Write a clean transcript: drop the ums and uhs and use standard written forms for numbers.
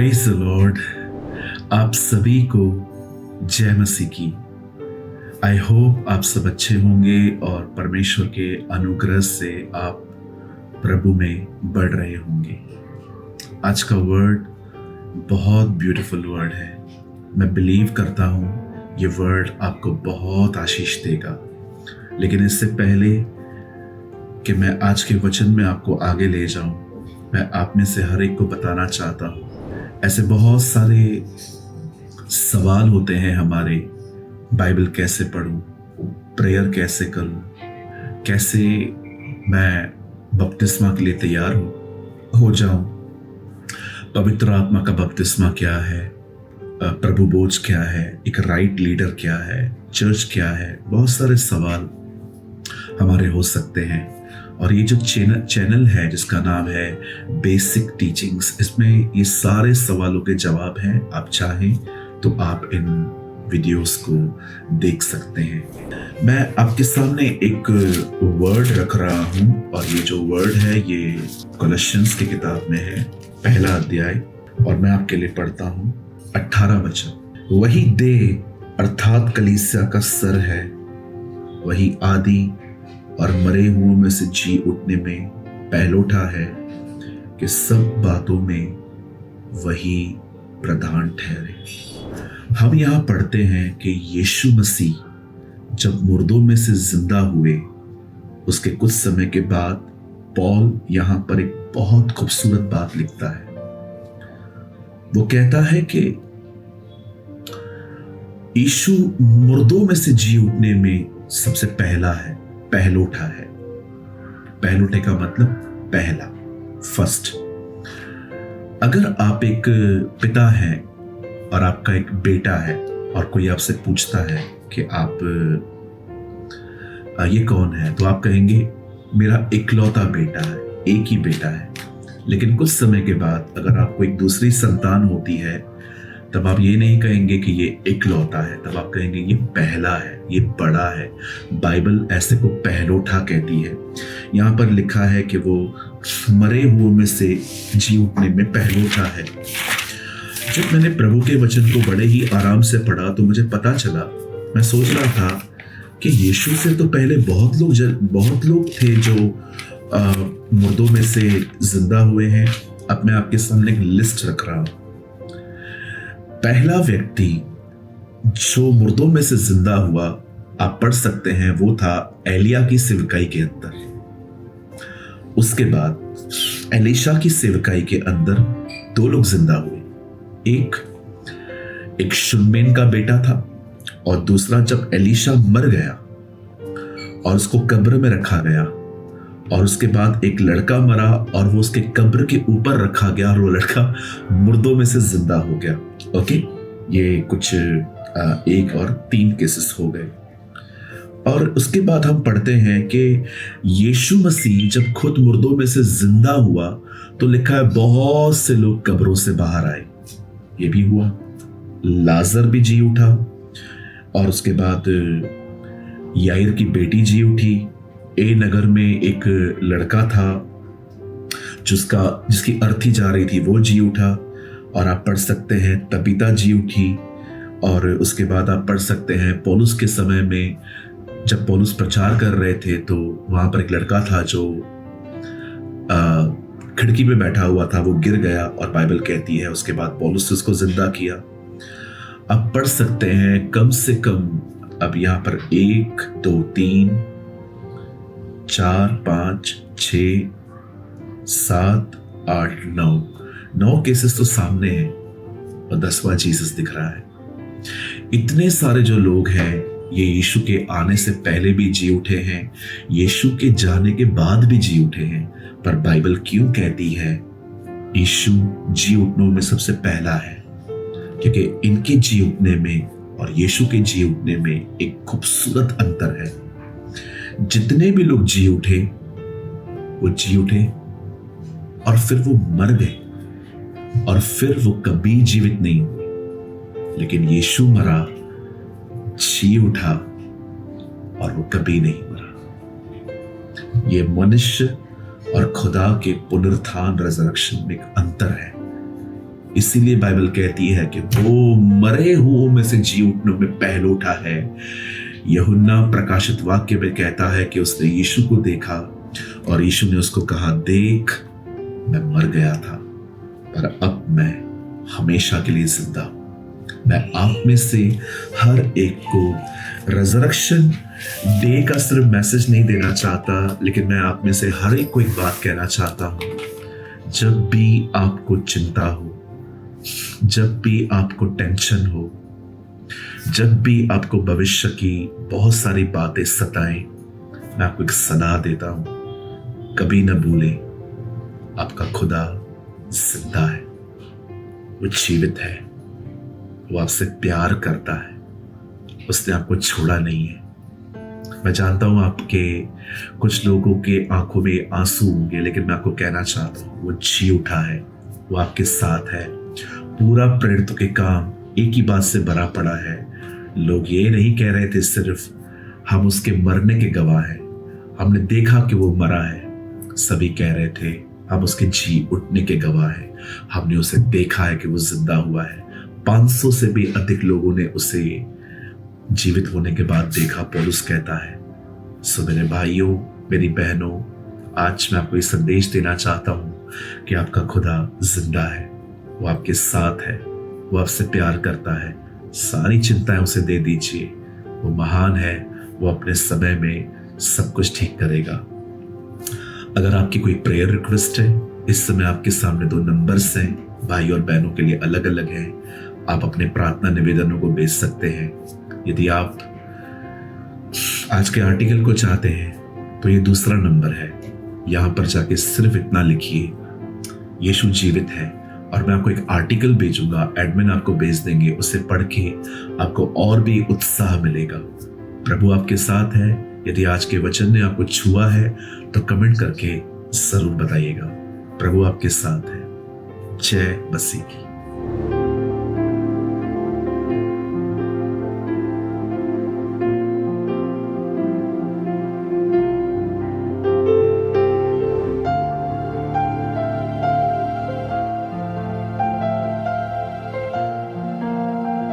Praise the Lord. आप सभी को जय मसीह की। आई होप आप सब अच्छे होंगे और परमेश्वर के अनुग्रह से आप प्रभु में बढ़ रहे होंगे। आज का वर्ड बहुत ब्यूटीफुल वर्ड है। मैं बिलीव करता हूँ ये वर्ड आपको बहुत आशीष देगा। लेकिन इससे पहले कि मैं आज के वचन में आपको आगे ले जाऊं, मैं आप में से हर एक को बताना चाहता हूँ, ऐसे बहुत सारे सवाल होते हैं हमारे। बाइबल कैसे पढूं, प्रेयर कैसे करूं, कैसे मैं बपतिस्मा के लिए तैयार हो जाऊं, पवित्र आत्मा का बपतिस्मा क्या है, प्रभु बोझ क्या है, एक राइट लीडर क्या है, चर्च क्या है। बहुत सारे सवाल हमारे हो सकते हैं। और ये जो चैनल है जिसका नाम है बेसिक टीचिंग्स, इसमें ये सारे सवालों के जवाब हैं। आप चाहें तो आप इन वीडियोस को देख सकते हैं। मैं आपके सामने एक वर्ड रख रहा हूं और ये जो वर्ड है ये कोलोसियंस की किताब में है, पहला अध्याय, और मैं आपके लिए पढ़ता हूं 18 वचन। वही देह अर्थात कलीसिया का सर है, वही आदि और मरे हुओं में से जी उठने में पहलोठा है कि सब बातों में वही प्रधान ठहरे। हम यहाँ पढ़ते हैं कि यीशु मसीह जब मुर्दों में से जिंदा हुए, उसके कुछ समय के बाद पॉल यहाँ पर एक बहुत खूबसूरत बात लिखता है। वो कहता है कि यीशु मुर्दों में से जी उठने में सबसे पहला है, पहलोठा है। पहलोठे का मतलब पहला, फर्स्ट। अगर आप एक पिता हैं और आपका एक बेटा है और कोई आपसे पूछता है कि आप ये कौन है, तो आप कहेंगे मेरा इकलौता बेटा है, एक ही बेटा है। लेकिन कुछ समय के बाद अगर आपको एक दूसरी संतान होती है, तब आप ये नहीं कहेंगे कि ये इकलौता है, तब आप कहेंगे ये पहला है, ये बड़ा है। बाइबल ऐसे को पहलोठा कहती है। यहाँ पर लिखा है कि वो मरे हुओं में से जी उठने में पहलोठा है। जब मैंने प्रभु के वचन को बड़े ही आराम से पढ़ा तो मुझे पता चला, मैं सोच रहा था कि यीशु से तो पहले बहुत लोग थे जो मुर्दों में से जिंदा हुए हैं। अब मैं आपके सामने एक लिस्ट रख रहा हूं। पहला व्यक्ति जो मुर्दों में से जिंदा हुआ, आप पढ़ सकते हैं, वो था एलिया की सेवकाई के अंदर। उसके बाद एलीशा की सेवकाई के अंदर 2 लोग जिंदा हुए। एक शुन्मेन का बेटा था और दूसरा जब एलीशा मर गया और उसको कब्र में रखा गया, और उसके बाद एक लड़का मरा और वो उसके कब्र के ऊपर रखा गया और वो लड़का मुर्दों में से जिंदा हो गया। ओके, ये कुछ 1 और 3 केसेस हो गए। और उसके बाद हम पढ़ते हैं कि यीशु मसीह जब खुद मुर्दों में से जिंदा हुआ तो लिखा है बहुत से लोग कब्रों से बाहर आए। ये भी हुआ। लाजर भी जी उठा, और उसके बाद याईर की बेटी जी उठी। ए नगर में एक लड़का था जिसकी अर्थी जा रही थी, वो जी उठा। और आप पढ़ सकते हैं तबीता जी उठी। और उसके बाद आप पढ़ सकते हैं पौलुस के समय में जब पौलुस प्रचार कर रहे थे तो वहां पर एक लड़का था जो खिड़की पे बैठा हुआ था, वो गिर गया और बाइबल कहती है उसके बाद पौलुस ने उसको जिंदा किया। आप पढ़ सकते हैं कम से कम, अब यहां पर 1 2 3 4 5 6 7 8 9 केसेस तो सामने हैं और 10वां जीसस दिख रहा है। इतने सारे जो लोग हैं ये यीशु के आने से पहले भी जी उठे हैं, यीशु के जाने के बाद भी जी उठे हैं। पर बाइबल क्यों कहती है यीशु जी उठनों में सबसे पहला है? क्योंकि इनके जी उठने में और यीशु के जी उठने में एक खूबसूरत अंतर है। जितने भी लोग जी उठे वो जी उठे और फिर वो मर गए और फिर वो कभी जीवित नहीं हुए। लेकिन यीशु मरा, जी उठा और वो कभी नहीं मरा। ये मनुष्य और खुदा के पुनरुत्थान, रिजरेक्शन में एक अंतर है। इसीलिए बाइबल कहती है कि वो मरे हुओं में से जी उठने में पहले उठा है। यूहन्ना प्रकाशित वाक्य में कहता है कि उसने यीशु को देखा और यीशु ने उसको कहा, देख मैं मर गया था पर अब मैं हमेशा के लिए जिंदा हूं। मैं आप में से हर एक को रिजरेक्शन डे का सिर्फ मैसेज नहीं देना चाहता, लेकिन मैं आप में से हर एक को एक बात कहना चाहता हूं। जब भी आपको चिंता हो, जब भी आपको टेंशन हो, जब भी आपको भविष्य की बहुत सारी बातें सताएं, मैं आपको एक सलाह देता हूं, कभी न भूलें आपका खुदा जिंदा है, वो जीवित है, वो आपसे प्यार करता है, उसने आपको छोड़ा नहीं है। मैं जानता हूं आपके कुछ लोगों के आंखों में आंसू होंगे, लेकिन मैं आपको कहना चाहता हूं वो जी उठा है, वो आपके साथ है। पूरा प्रेरितों के काम एक ही बात से भरा पड़ा है। लोग ये नहीं कह रहे थे सिर्फ हम उसके मरने के गवाह हैं, हमने देखा कि वो मरा है। सभी कह रहे थे हम उसके जी उठने के गवाह हैं, हमने उसे देखा है कि वो जिंदा हुआ है। 500 से भी अधिक लोगों ने उसे जीवित होने के बाद देखा, पौलुस कहता है। सो मेरे भाइयों, मेरी बहनों, आज मैं आपको ये संदेश देना चाहता हूं कि आपका खुदा जिंदा है, वो आपके साथ है, वो आपसे प्यार करता है। सारी चिंताएं उसे दे दीजिए, वो महान है, वो अपने समय में सब कुछ ठीक करेगा। अगर आपकी कोई प्रेयर रिक्वेस्ट है, इस समय आपके सामने 2 नंबर्स हैं, भाई और बहनों के लिए अलग अलग हैं। आप अपने प्रार्थना निवेदनों को भेज सकते हैं। यदि आप आज के आर्टिकल को चाहते हैं तो ये दूसरा नंबर है, यहां पर जाके सिर्फ इतना लिखिए, यीशु जीवित है, और मैं आपको एक आर्टिकल भेजूंगा, एडमिन आपको भेज देंगे, उसे पढ़ के आपको और भी उत्साह मिलेगा। प्रभु आपके साथ है। यदि आज के वचन ने आपको छुआ है तो कमेंट करके जरूर बताइएगा। प्रभु आपके साथ है। जय मसीह की।